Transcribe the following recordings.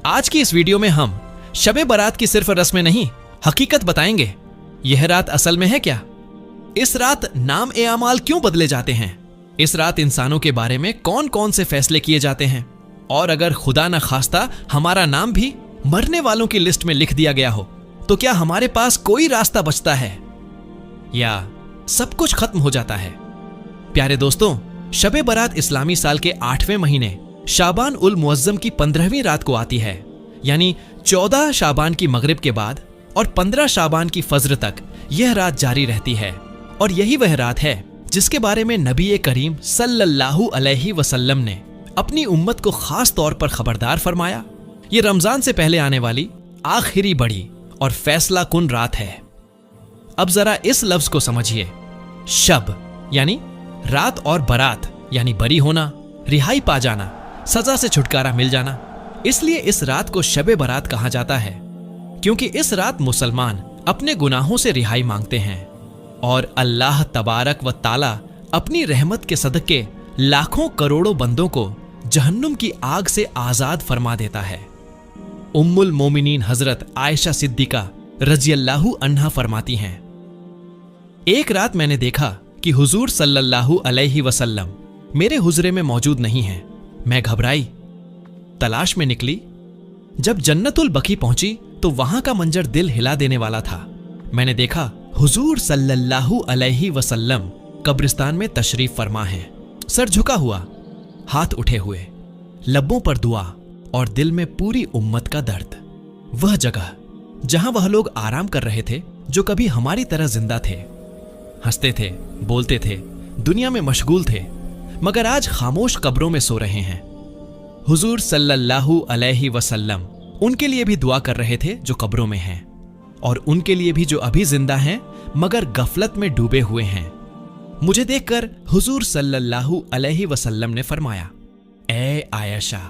आज की इस वीडियो में हम शबे बारात की सिर्फ रस्में नहीं, हकीकत बताएंगे। यह रात असल में है क्या? इस रात नाम ए अमाल क्यों बदले जाते हैं? इस रात इंसानों के बारे में कौन कौन से फैसले किए जाते हैं? और अगर खुदा न खास्ता हमारा नाम भी मरने वालों की लिस्ट में लिख दिया गया हो तो क्या हमारे पास कोई रास्ता बचता है या सब कुछ खत्म हो जाता है? प्यारे दोस्तों, शबे बारात इस्लामी साल के 8वें महीने शाबान उल मुअज्जम की 15वीं रात को आती है, यानी 14 शाबान की मगरिब के बाद और 15 शाबान की फज्र तक यह रात जारी रहती है। और यही वह रात है जिसके बारे में नबी करीम सल्लल्लाहु अलैहि वसल्लम ने अपनी उम्मत को खास तौर पर खबरदार फरमाया। ये रमजान से पहले आने वाली आखिरी बड़ी और फैसला कुन रात है। अब जरा इस लफ्ज को समझिए। शब यानी रात और बारात यानी बरी होना, रिहाई पा जाना, सजा से छुटकारा मिल जाना। इसलिए इस रात को शबे बारात कहा जाता है क्योंकि इस रात मुसलमान अपने गुनाहों से रिहाई मांगते हैं और अल्लाह तबारक व ताला अपनी रहमत के सदके लाखों करोड़ों बंदों को जहन्नुम की आग से आजाद फरमा देता है। उम्मुल मोमिनीन हजरत आयशा सिद्दीका रज़ियल्लाहु अन्हा फरमाती हैं, एक रात मैंने देखा कि हुजूर सल्लल्लाहु अलैहि वसल्लम मेरे हुजरे में मौजूद नहीं हैं। मैं घबराई, तलाश में निकली। जब जन्नतुल बकी पहुंची तो वहां का मंजर दिल हिला देने वाला था। मैंने देखा हुजूर सल्लल्लाहु अलैहि वसल्लम कब्रिस्तान में तशरीफ फरमा है, सर झुका हुआ, हाथ उठे हुए, लब्बों पर दुआ और दिल में पूरी उम्मत का दर्द। वह जगह जहां वह लोग आराम कर रहे थे जो कभी हमारी तरह जिंदा थे, हंसते थे, बोलते थे, दुनिया में मशगूल थे, मगर आज खामोश कब्रों में सो रहे हैं। हुजूर सल्लल्लाहु अलैहि वसल्लम उनके लिए भी दुआ कर रहे थे जो कब्रों में हैं, और उनके लिए भी जो अभी जिंदा हैं मगर गफलत में डूबे हुए हैं। मुझे देखकर हुजूर सल्लल्लाहु अलैहि वसल्लम ने फरमाया, ए आयशा,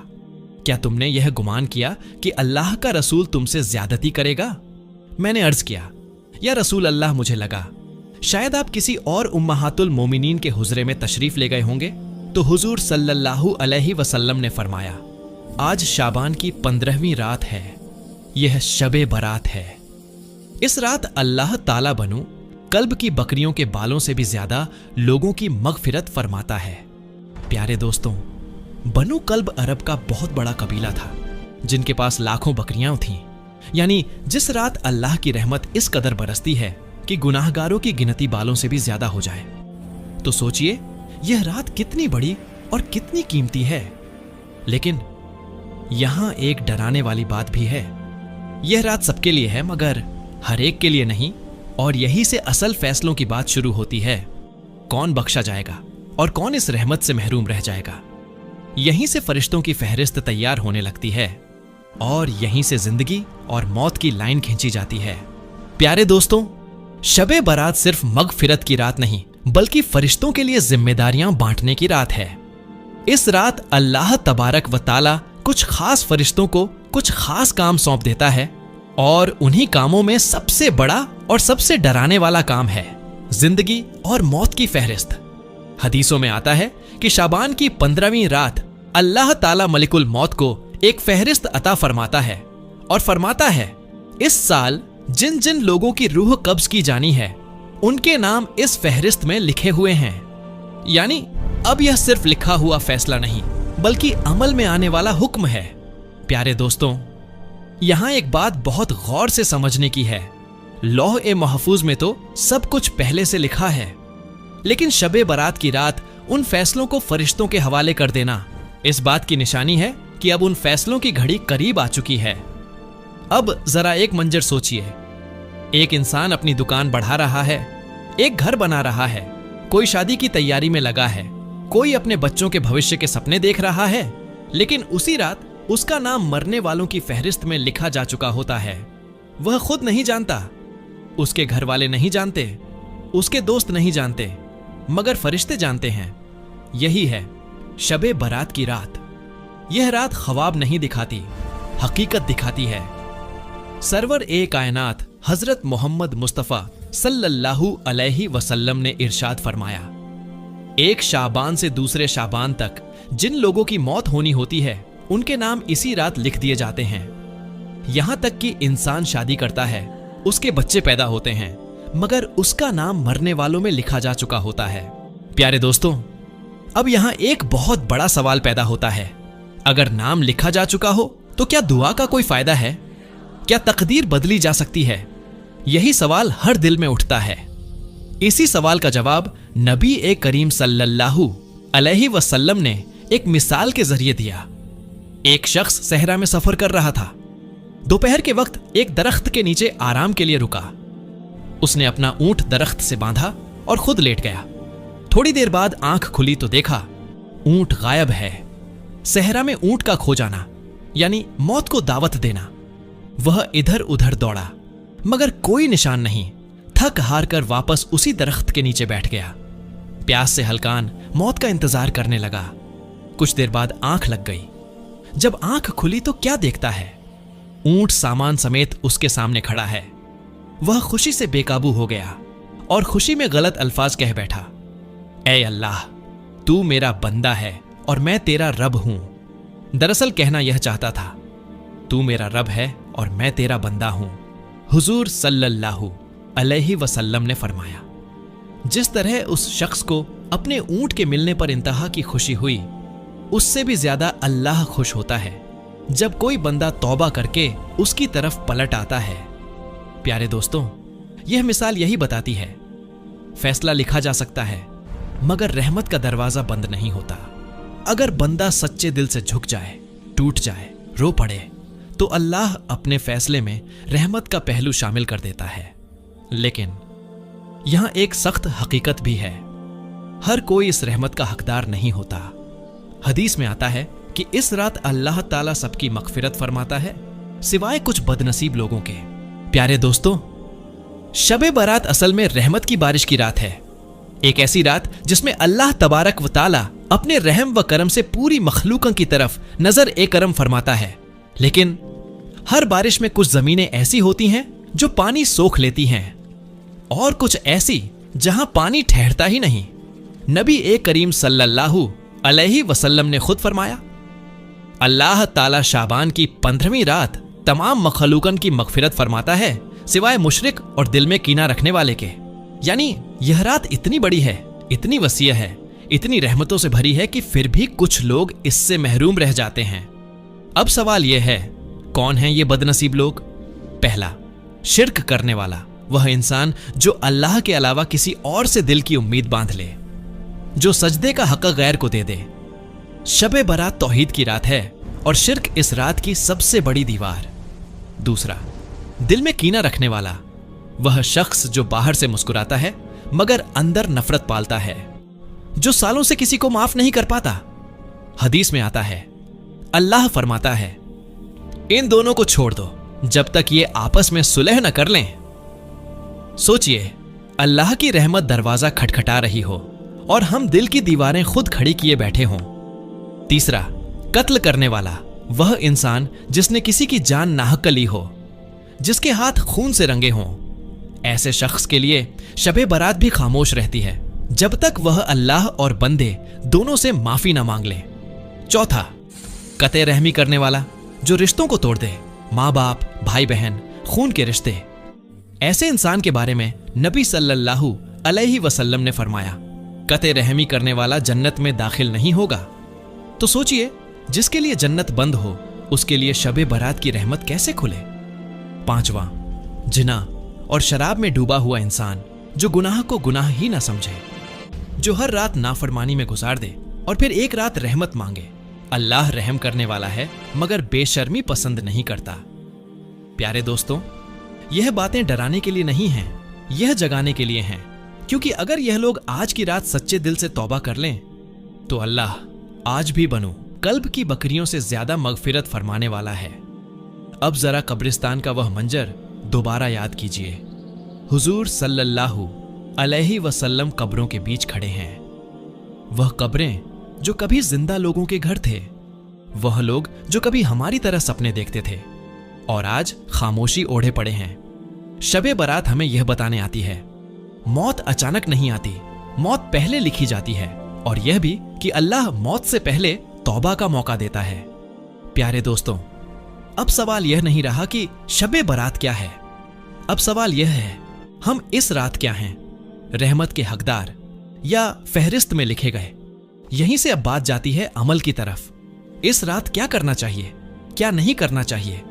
क्या तुमने यह गुमान किया कि अल्लाह का रसूल तुमसे ज्यादती करेगा? मैंने अर्ज किया, या रसूल अल्लाह, मुझे लगा शायद आप किसी और उम्महातुल मोमिनीन के हुजरे में तशरीफ ले गए होंगे। तो हुजूर सल्लल्लाहु अलैहि वसल्लम ने फरमाया, आज शाबान की 15वीं रात है, यह शबे बारात है। इस रात अल्लाह ताला बनु कल्ब की बकरियों के बालों से भी ज्यादा लोगों की मगफिरत फरमाता है। प्यारे दोस्तों, बनु कल्ब अरब का बहुत बड़ा कबीला था जिनके पास लाखों बकरियां थीं। यानी जिस रात अल्लाह की रहमत इस कदर बरसती है कि गुनाहगारों की गिनती बालों से भी ज्यादा हो जाए। तो सोचिए यह रात कितनी बड़ी और कितनी कीमती है। लेकिन यहां एक डराने वाली बात भी है। यह रात सबके लिए है मगर हर एक के लिए नहीं, और यही से असल फैसलों की बात शुरू होती है। कौन बख्शा जाएगा और कौन इस रहमत से महरूम रह जाएगा। यहीं से फरिश्तों की फहरिस्त तैयार होने लगती है और यहीं से जिंदगी और मौत की लाइन खींची जाती है। प्यारे दोस्तों, शबे बारात सिर्फ मगफिरत की रात नहीं बल्कि फरिश्तों के लिए जिम्मेदारियां बांटने की रात है। इस रात अल्लाह तबारक व ताला कुछ खास फरिश्तों को कुछ खास काम सौंप देता है, और उन्हीं कामों में सबसे बड़ा और सबसे डराने वाला काम है जिंदगी और मौत की फहरिस्त। हदीसों में आता है कि शाबान की 15वीं रात अल्लाह ताला मलिकुल मौत को एक फहरिस्त अता फरमाता है और फरमाता है, इस साल जिन जिन लोगों की रूह कब्ज की जानी है उनके नाम इस फहरिस्त में लिखे हुए हैं। यानी अब यह सिर्फ लिखा हुआ फैसला नहीं बल्कि अमल में आने वाला हुक्म है। प्यारे दोस्तों, यहां एक बात बहुत गौर से समझने की है। लौह ए महफूज में तो सब कुछ पहले से लिखा है, लेकिन शबे बारात की रात उन फैसलों को फरिश्तों के हवाले कर देना इस बात की निशानी है कि अब उन फैसलों की घड़ी करीब आ चुकी है। अब जरा एक मंजर सोचिए। एक इंसान अपनी दुकान बढ़ा रहा है, एक घर बना रहा है, कोई शादी की तैयारी में लगा है, कोई अपने बच्चों के भविष्य के सपने देख रहा है, लेकिन उसी रात उसका नाम मरने वालों की फहरिस्त में लिखा जा चुका होता है। वह खुद नहीं जानता, उसके घर वाले नहीं जानते, उसके दोस्त नहीं जानते, मगर फरिश्ते जानते हैं। यही है शबे बारात की रात। यह रात ख्वाब नहीं दिखाती, हकीकत दिखाती है। सरवर ए कायनात हजरत मोहम्मद मुस्तफ़ा सल्लल्लाहु अलैहि वसल्लम ने इरशाद फरमाया, एक शाबान से दूसरे शाबान तक जिन लोगों की मौत होनी होती है उनके नाम इसी रात लिख दिए जाते हैं। यहां तक कि इंसान शादी करता है, उसके बच्चे पैदा होते हैं, मगर उसका नाम मरने वालों में लिखा जा चुका होता है। प्यारे दोस्तों, अब यहां एक बहुत बड़ा सवाल पैदा होता है। अगर नाम लिखा जा चुका हो तो क्या दुआ का कोई फायदा है? क्या तकदीर बदली जा सकती है? यही सवाल हर दिल में उठता है। इसी सवाल का जवाब नबी करीम सल्लल्लाहु अलैहि वसल्लम ने एक मिसाल के जरिए दिया। एक शख्स सहरा में सफर कर रहा था। दोपहर के वक्त एक दरख्त के नीचे आराम के लिए रुका। उसने अपना ऊंट दरख्त से बांधा और खुद लेट गया। थोड़ी देर बाद आंख खुली तो देखा ऊंट गायब है। सहरा में ऊंट का खो जाना यानी मौत को दावत देना। वह इधर उधर दौड़ा मगर कोई निशान नहीं। थक हार कर वापस उसी दरख्त के नीचे बैठ गया। प्यास से हलकान मौत का इंतजार करने लगा। कुछ देर बाद आंख लग गई। जब आंख खुली तो क्या देखता है? ऊंट सामान समेत उसके सामने खड़ा है। वह खुशी से बेकाबू हो गया और खुशी में गलत अल्फाज कह बैठा, ऐ अल्लाह, तू मेरा बंदा है और मैं तेरा रब हूं। दरअसल कहना यह चाहता था, तू मेरा रब है और मैं तेरा बंदा हूं। हुजूर सल्लल्लाहु अलैहि वसल्लम ने फरमाया, जिस तरह उस शख्स को अपने ऊंट के मिलने पर इंतहा की खुशी हुई, उससे भी ज्यादा अल्लाह खुश होता है जब कोई बंदा तौबा करके उसकी तरफ पलट आता है। प्यारे दोस्तों, यह मिसाल यही बताती है, फैसला लिखा जा सकता है मगर रहमत का दरवाजा बंद नहीं होता। अगर बंदा सच्चे दिल से झुक जाए, टूट जाए, रो पड़े, तो अल्लाह अपने फैसले में रहमत का पहलू शामिल कर देता है। लेकिन यहां एक सख्त हकीकत भी है, हर कोई इस रहमत का हकदार नहीं होता। हदीस में आता है कि इस रात अल्लाह ताला सबकी मगफिरत फरमाता है सिवाय कुछ बदनसीब लोगों के। प्यारे दोस्तों, शबे बारात असल में रहमत की बारिश की रात है। एक ऐसी रात जिसमें अल्लाह तबारक व ताला अपने रहम व करम से पूरी मखलूकों की तरफ नजर करम फरमाता है। लेकिन हर बारिश में कुछ जमीनें ऐसी होती हैं जो पानी सोख लेती हैं और कुछ ऐसी जहां पानी ठहरता ही नहीं। नबी करीम सल्लल्लाहु अलैहि वसल्लम ने खुद फरमाया, अल्लाह ताला शाबान की 15वीं रात तमाम मखलूकन की मगफिरत फरमाता है सिवाय मुशरिक और दिल में कीना रखने वाले के। यानी यह रात इतनी बड़ी है, इतनी वसीय है, इतनी रहमतों से भरी है कि फिर भी कुछ लोग इससे महरूम रह जाते हैं। अब सवाल यह है, कौन है ये बदनसीब लोग? पहला, शिर्क करने वाला, वह इंसान जो अल्लाह के अलावा किसी और से दिल की उम्मीद बांध ले, जो सजदे का हक गैर को दे दे। शबे बारात तौहीद की रात है और शिर्क इस रात की सबसे बड़ी दीवार। दूसरा, दिल में कीना रखने वाला, वह शख्स जो बाहर से मुस्कुराता है मगर अंदर नफरत पालता है, जो सालों से किसी को माफ नहीं कर पाता। हदीस में आता है, अल्लाह फरमाता है, इन दोनों को छोड़ दो जब तक ये आपस में सुलह न कर लें। सोचिए, अल्लाह की रहमत दरवाजा खटखटा रही हो और हम दिल की दीवारें खुद खड़ी किए बैठे हों। तीसरा, कत्ल करने वाला, वह इंसान जिसने किसी की जान नाहक ली हो, जिसके हाथ खून से रंगे हों। ऐसे शख्स के लिए शबे बारात भी खामोश रहती है जब तक वह अल्लाह और बंदे दोनों से माफी ना मांग ले। चौथा, कते रहमी करने वाला, जो रिश्तों को तोड़ दे, माँ बाप, भाई बहन, खून के रिश्ते। ऐसे इंसान के बारे में नबी सल्लल्लाहु अलैहि वसल्लम ने फरमाया, कते रहमी करने वाला जन्नत में दाखिल नहीं होगा। तो सोचिए, जिसके लिए जन्नत बंद हो उसके लिए शबे बारात की रहमत कैसे खुले। पांचवा, जिना और शराब में डूबा हुआ इंसान, जो गुनाह को गुनाह ही ना समझे, जो हर रात नाफरमानी में गुजार दे और फिर एक रात रहमत मांगे। अल्लाह रहम करने वाला है मगर बेशर्मी पसंद नहीं करता। प्यारे दोस्तों, यह बातें डराने के लिए नहीं हैं, यह जगाने के लिए हैं, क्योंकि अगर यह लोग आज की रात सच्चे दिल से तौबा कर लें तो अल्लाह आज भी बनो कल्ब की बकरियों से ज्यादा मगफिरत फरमाने वाला है। अब जरा कब्रिस्तान का वह मंजर दोबारा याद कीजिए। हुजूर सल्लल्लाहु अलैहि वसल्लम कब्रों के बीच खड़े हैं। वह कब्रें जो कभी जिंदा लोगों के घर थे, वह लोग जो कभी हमारी तरह सपने देखते थे और आज खामोशी ओढ़े पड़े हैं। शबे बारात हमें यह बताने आती है, मौत अचानक नहीं आती, मौत पहले लिखी जाती है, और यह भी कि अल्लाह मौत से पहले तौबा का मौका देता है। प्यारे दोस्तों, अब सवाल यह नहीं रहा कि शबे बारात क्या है। अब सवाल यह है, हम इस रात क्या हैं, रहमत के हकदार या फहरिस्त में लिखे गए। यहीं से अब बात जाती है अमल की तरफ। इस रात क्या करना चाहिए, क्या नहीं करना चाहिए,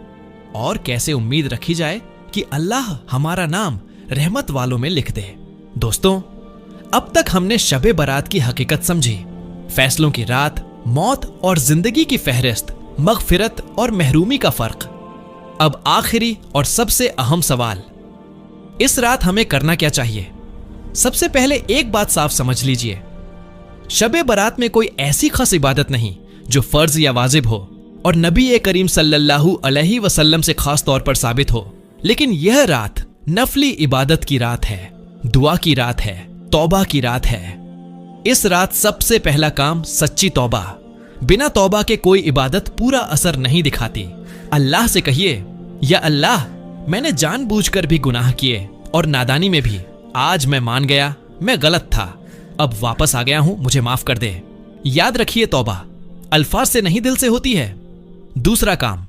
और कैसे उम्मीद रखी जाए कि अल्लाह हमारा नाम रहमत वालों में लिख दे। दोस्तों, अब तक हमने शबे बारात की हकीकत समझी, फैसलों की रात, मौत और जिंदगी की फहरिस्त, मगफिरत और महरूमी का फर्क। अब आखिरी और सबसे अहम सवाल, इस रात हमें करना क्या चाहिए। सबसे पहले एक बात साफ समझ लीजिए, शबे बारात में कोई ऐसी खास इबादत नहीं जो फर्ज या वाजिब हो और नबी करीम सल्लल्लाहु अलैहि वसल्लम से खास तौर पर साबित हो। लेकिन यह रात नफली इबादत की रात है, दुआ की रात है, तौबा की रात है। इस रात सबसे पहला काम सच्ची तौबा। बिना तौबा के कोई इबादत पूरा असर नहीं दिखाती। अल्लाह से कहिए, या अल्लाह, मैंने जानबूझकर भी गुनाह किए और नादानी में भी। आज मैं मान गया मैं गलत था, अब वापस आ गया हूं, मुझे माफ कर दे। याद रखिए, तौबा अल्फाज से नहीं दिल से होती है। दूसरा काम,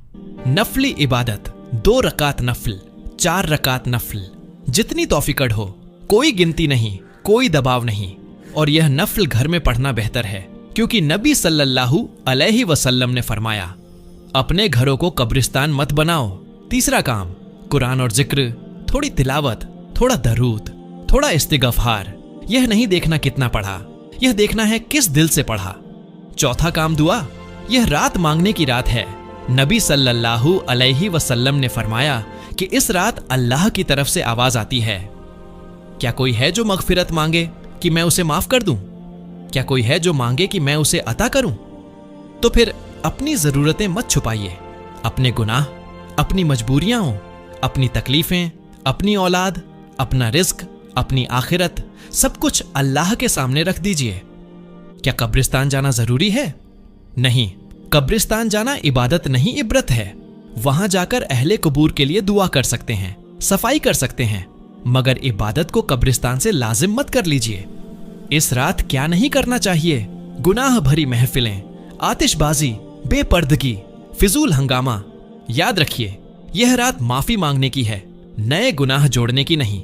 नफली इबादत, 2 रकात नफल, 4 रकात नफल, जितनी तौफीकत हो, कोई गिनती नहीं, कोई दबाव नहीं। और यह नफल घर में पढ़ना बेहतर है, क्योंकि नबी सल्लल्लाहु अलैहि वसल्लम ने फरमाया, अपने घरों को कब्रिस्तान मत बनाओ। तीसरा काम, कुरान और जिक्र, थोड़ी तिलावत, थोड़ा दरूद, थोड़ा इस्तिगफार। यह नहीं देखना कितना पढ़ा, यह देखना है किस दिल से पढ़ा। चौथा काम, दुआ। यह रात मांगने की रात है। नबी सल्लल्लाहु अलैहि वसल्लम ने फरमाया कि इस रात अल्लाह की तरफ से आवाज आती है, क्या कोई है जो मगफिरत मांगे कि मैं उसे माफ कर दूं? क्या कोई है जो मांगे कि मैं उसे अता करूं? तो फिर अपनी जरूरतें मत छुपाइए। अपने गुनाह, अपनी मजबूरियां हो, अपनी तकलीफें, अपनी औलाद, अपना रिज्क, अपनी आखिरत, सब कुछ अल्लाह के सामने रख दीजिए। क्या कब्रिस्तान जाना जरूरी है? नहीं, कब्रिस्तान जाना इबादत नहीं, इबरत है। वहां जाकर अहले कबूर के लिए दुआ कर सकते हैं, सफाई कर सकते हैं, मगर इबादत को कब्रिस्तान से लाजिम मत कर लीजिए। इस रात क्या नहीं करना चाहिए? गुनाह भरी महफिलें, आतिशबाजी, बेपर्दगी, फिजूल हंगामा। याद रखिए, यह रात माफी मांगने की है, नए गुनाह जोड़ने की नहीं।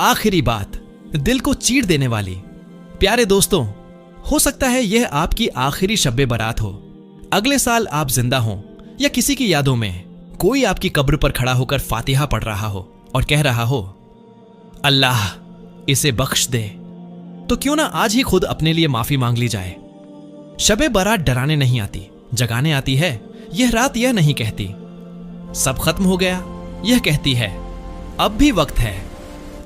आखिरी बात, दिल को चीर देने वाली। प्यारे दोस्तों, हो सकता है यह आपकी आखिरी शब्बे बारात हो। अगले साल आप जिंदा हो या किसी की यादों में कोई आपकी कब्र पर खड़ा होकर फातिहा पढ़ रहा हो और कह रहा हो, अल्लाह इसे बख्श दे, तो क्यों ना आज ही खुद अपने लिए माफी मांग ली जाए। शबे बारात डराने नहीं आती, जगाने आती है। यह रात यह नहीं कहती सब खत्म हो गया, यह कहती है अब भी वक्त है।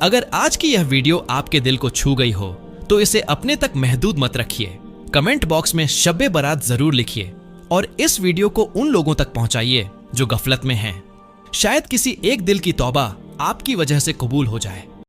अगर आज की यह वीडियो आपके दिल को छू गई हो तो इसे अपने तक महदूद मत रखिए। कमेंट बॉक्स में शब्बे बारात जरूर लिखिए और इस वीडियो को उन लोगों तक पहुंचाइए जो गफलत में हैं। शायद किसी एक दिल की तौबा आपकी वजह से कबूल हो जाए।